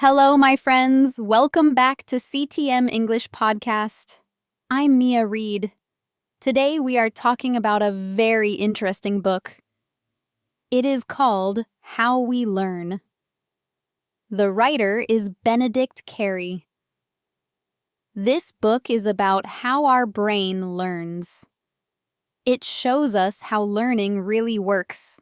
Hello, my friends. Welcome back to CTM English Podcast. I'm Mia Reed. Today we are talking about a very interesting book. It is called How We Learn. The writer is Benedict Carey. This book is about how our brain learns. It shows us how learning really works.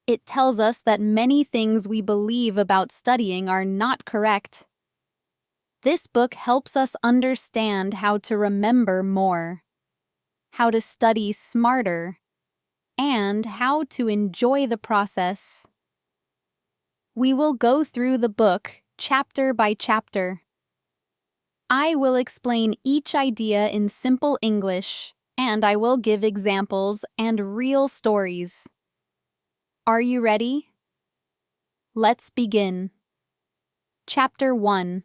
It tells us that many things we believe about studying are not correct. This book helps us understand how to remember more, how to study smarter, and how to enjoy the process. We will go through the book chapter by chapter. I will explain each idea in simple English, and I will give examples and real stories. Are you ready? Let's begin. Chapter 1.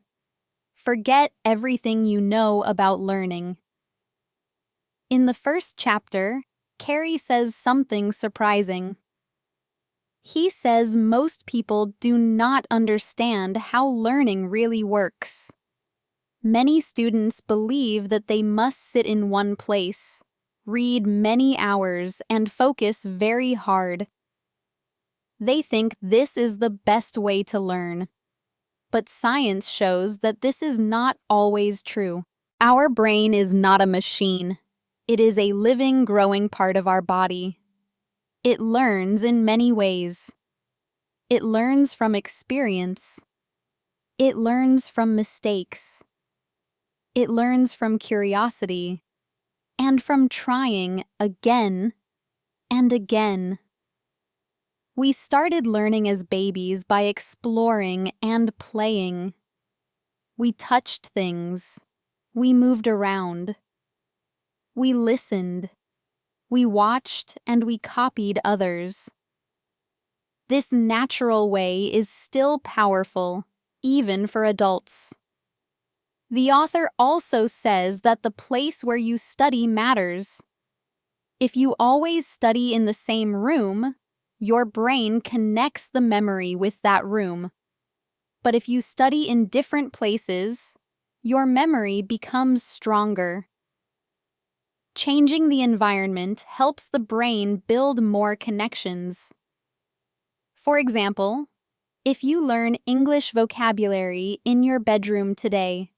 Forget everything you know about learning. In the first chapter, Carey says something surprising. He says most people do not understand how learning really works. Many students believe that they must sit in one place, read many hours, and focus very hard. They think this is the best way to learn. But science shows that this is not always true. Our brain is not a machine. It is a living, growing part of our body. It learns in many ways. It learns from experience. It learns from mistakes. It learns from curiosity and from trying again and again. We started learning as babies by exploring and playing. We touched things. We moved around. We listened. We watched and we copied others. This natural way is still powerful, even for adults. The author also says that the place where you study matters. If you always study in the same room, your brain connects the memory with that room. But if you study in different places, your memory becomes stronger. Changing the environment helps the brain build more connections. For example, if you learn English vocabulary in your bedroom today,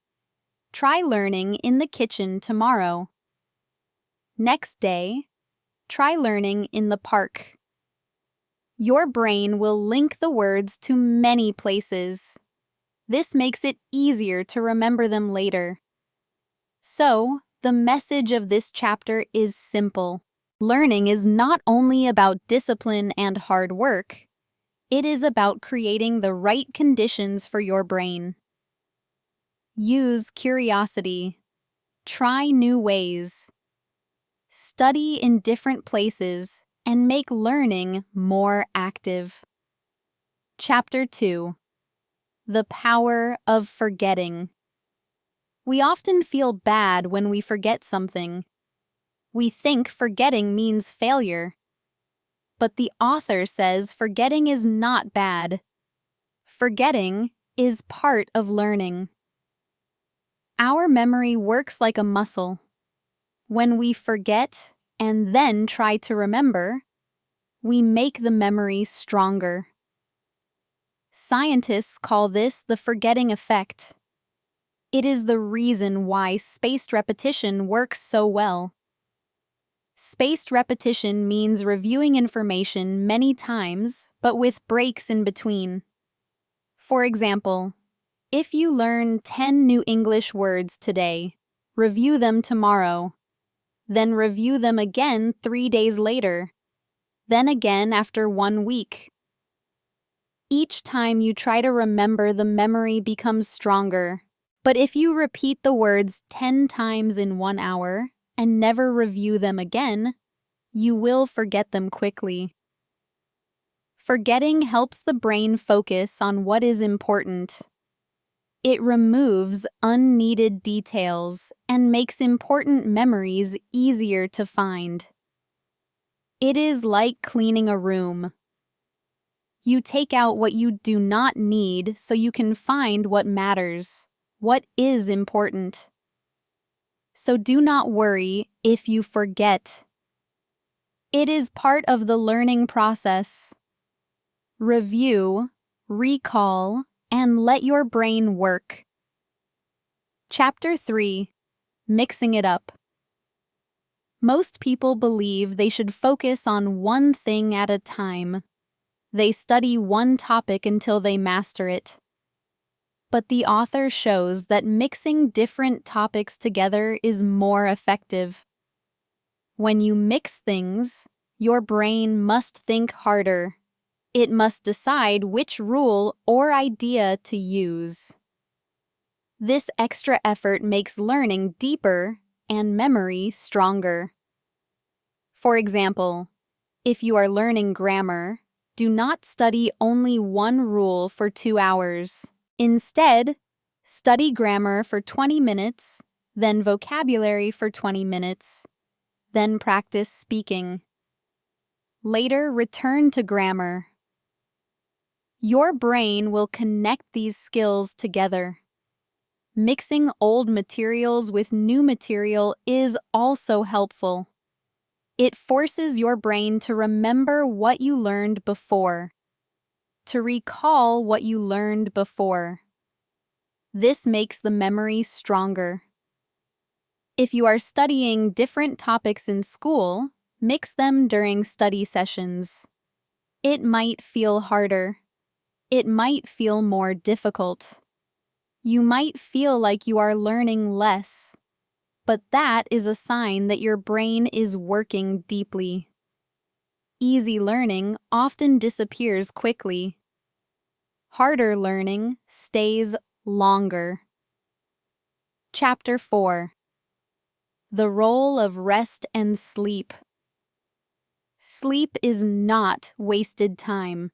try learning in the kitchen tomorrow. Next day, try learning in the park. Your brain will link the words to many places. This makes it easier to remember them later. So, the message of this chapter is simple. Learning is not only about discipline and hard work. It is about creating the right conditions for your brain. Use curiosity. Try new ways. Study in different places and make learning more active. Chapter 2. The Power of Forgetting. We often feel bad when we forget something. We think forgetting means failure. But the author says forgetting is not bad. Forgetting is part of learning. Our memory works like a muscle. When we forget and then try to remember, we make the memory stronger. Scientists call this the forgetting effect. It is the reason why spaced repetition works so well. Spaced repetition means reviewing information many times, but with breaks in between. For example, if you learn 10 new English words today, review them tomorrow. Then review them again 3 days later. Then again after 1 week. Each time you try to remember, the memory becomes stronger. But if you repeat the words 10 times in 1 hour and never review them again, you will forget them quickly. Forgetting helps the brain focus on what is important. It removes unneeded details and makes important memories easier to find. It is like cleaning a room. You take out what you do not need so you can find what matters, what is important. So do not worry if you forget. It is part of the learning process. Review, recall, and let your brain work. Chapter 3: Mixing it up. Most people believe they should focus on one thing at a time. They study one topic until they master it. But the author shows that mixing different topics together is more effective. When you mix things, your brain must think harder. It must decide which rule or idea to use. This extra effort makes learning deeper and memory stronger. For example, if you are learning grammar, do not study only one rule for 2 hours. Instead, study grammar for 20 minutes, then vocabulary for 20 minutes, then practice speaking. Later, return to grammar. Your brain will connect these skills together. Mixing old materials with new material is also helpful. It forces your brain to remember what you learned before, to recall what you learned before. This makes the memory stronger. If you are studying different topics in school, mix them during study sessions. It might feel harder. It might feel more difficult. You might feel like you are learning less, but that is a sign that your brain is working deeply. Easy learning often disappears quickly. Harder learning stays longer. Chapter 4: The role of rest and sleep. Sleep is not wasted time.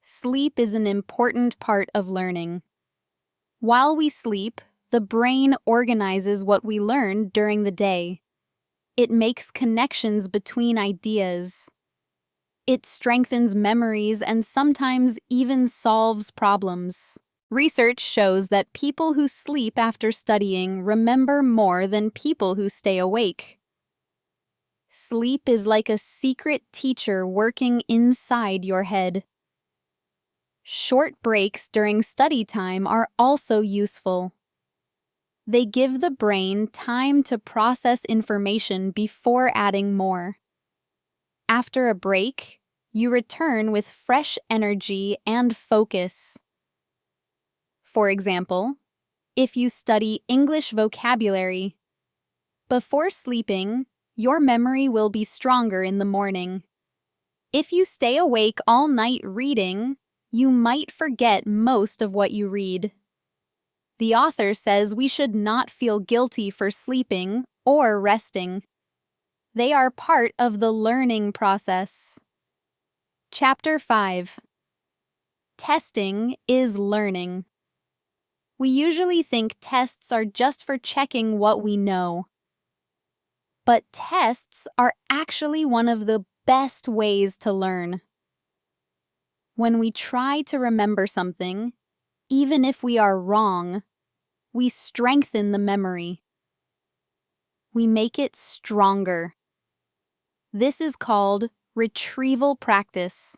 Sleep is an important part of learning. While we sleep, the brain organizes what we learned during the day. It makes connections between ideas. It strengthens memories and sometimes even solves problems. Research shows that people who sleep after studying remember more than people who stay awake. Sleep is like a secret teacher working inside your head. Short breaks during study time are also useful. They give the brain time to process information before adding more. After a break, you return with fresh energy and focus. For example, if you study English vocabulary, before sleeping, your memory will be stronger in the morning. If you stay awake all night reading, you might forget most of what you read. The author says we should not feel guilty for sleeping or resting. They are part of the learning process. Chapter 5: Testing is learning. We usually think tests are just for checking what we know. But tests are actually one of the best ways to learn. When we try to remember something, even if we are wrong, we strengthen the memory. We make it stronger. This is called retrieval practice.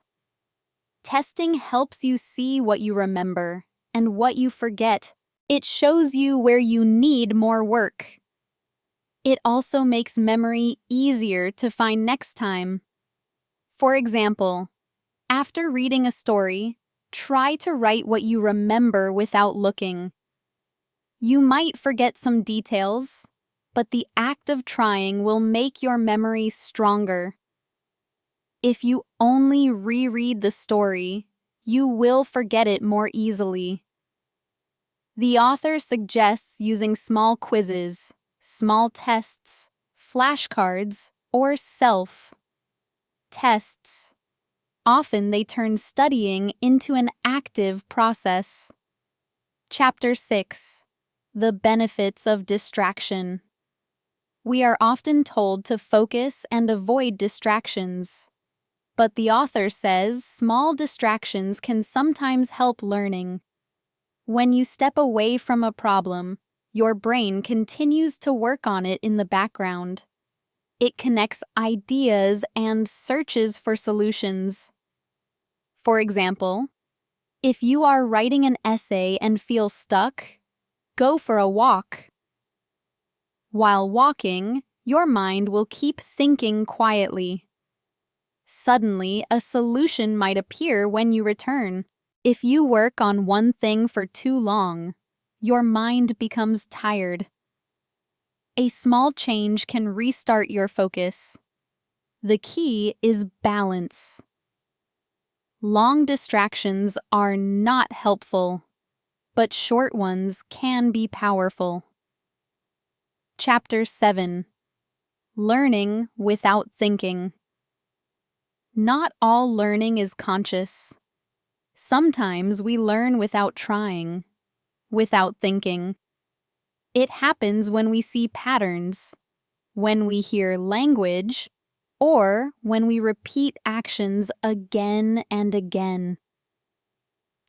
Testing helps you see what you remember and what you forget. It shows you where you need more work. It also makes memory easier to find next time. For example, after reading a story, try to write what you remember without looking. You might forget some details, but the act of trying will make your memory stronger. If you only reread the story, you will forget it more easily. The author suggests using small quizzes, small tests, flashcards, or self-tests. Often they turn studying into an active process. Chapter 6: The benefits of distraction. We are often told to focus and avoid distractions. But the author says small distractions can sometimes help learning. When you step away from a problem, your brain continues to work on it in the background. It connects ideas and searches for solutions. For example, if you are writing an essay and feel stuck, go for a walk. While walking, your mind will keep thinking quietly. Suddenly, a solution might appear when you return. If you work on one thing for too long, your mind becomes tired. A small change can restart your focus. The key is balance. Long distractions are not helpful, but short ones can be powerful. Chapter 7. Learning without thinking. Not all learning is conscious. Sometimes we learn without trying, without thinking. It happens when we see patterns, when we hear language, or when we repeat actions again and again.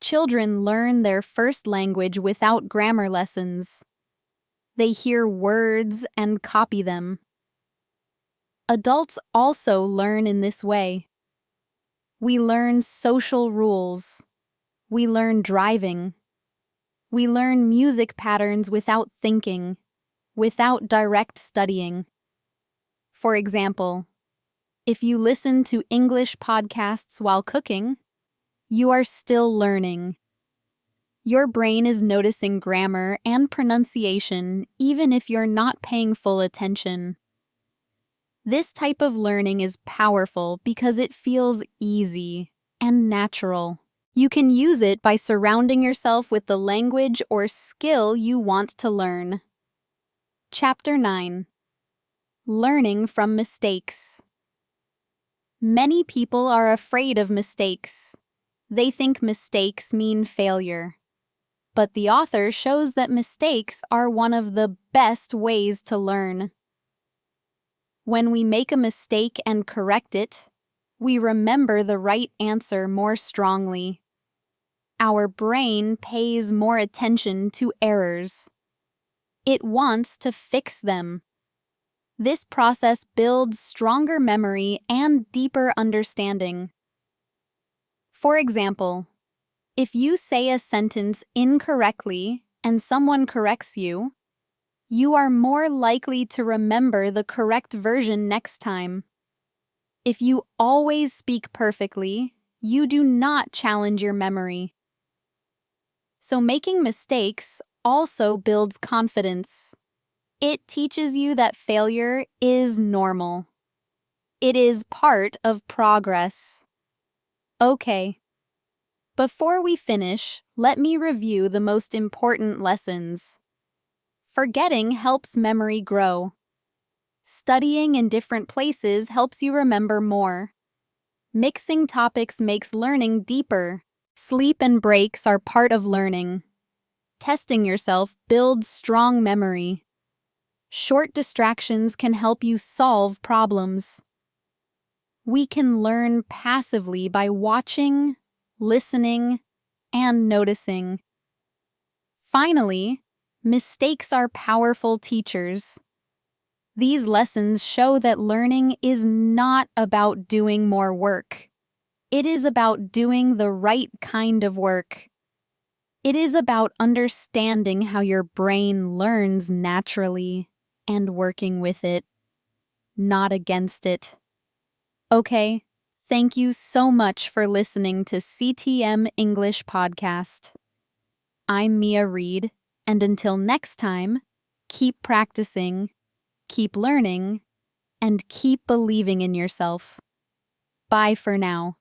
Children learn their first language without grammar lessons. They hear words and copy them. Adults also learn in this way. We learn social rules. We learn driving. We learn music patterns without thinking, without direct studying. For example, if you listen to English podcasts while cooking, you are still learning. Your brain is noticing grammar and pronunciation even if you're not paying full attention. This type of learning is powerful because it feels easy and natural. You can use it by surrounding yourself with the language or skill you want to learn. Chapter 9. Learning from mistakes. Many people are afraid of mistakes. They think mistakes mean failure. But the author shows that mistakes are one of the best ways to learn. When we make a mistake and correct it, we remember the right answer more strongly. Our brain pays more attention to errors. It wants to fix them. This process builds stronger memory and deeper understanding. For example, if you say a sentence incorrectly and someone corrects you, you are more likely to remember the correct version next time. If you always speak perfectly, you do not challenge your memory. So making mistakes also builds confidence. It teaches you that failure is normal. It is part of progress. Okay. Before we finish, let me review the most important lessons. Forgetting helps memory grow. Studying in different places helps you remember more. Mixing topics makes learning deeper. Sleep and breaks are part of learning. Testing yourself builds strong memory. Short distractions can help you solve problems. We can learn passively by watching, listening, and noticing. Finally, mistakes are powerful teachers. These lessons show that learning is not about doing more work. It is about doing the right kind of work. It is about understanding how your brain learns naturally and working with it, not against it. Okay, thank you so much for listening to CTM English Podcast. I'm Mia Reed, and until next time, keep practicing, keep learning, and keep believing in yourself. Bye for now.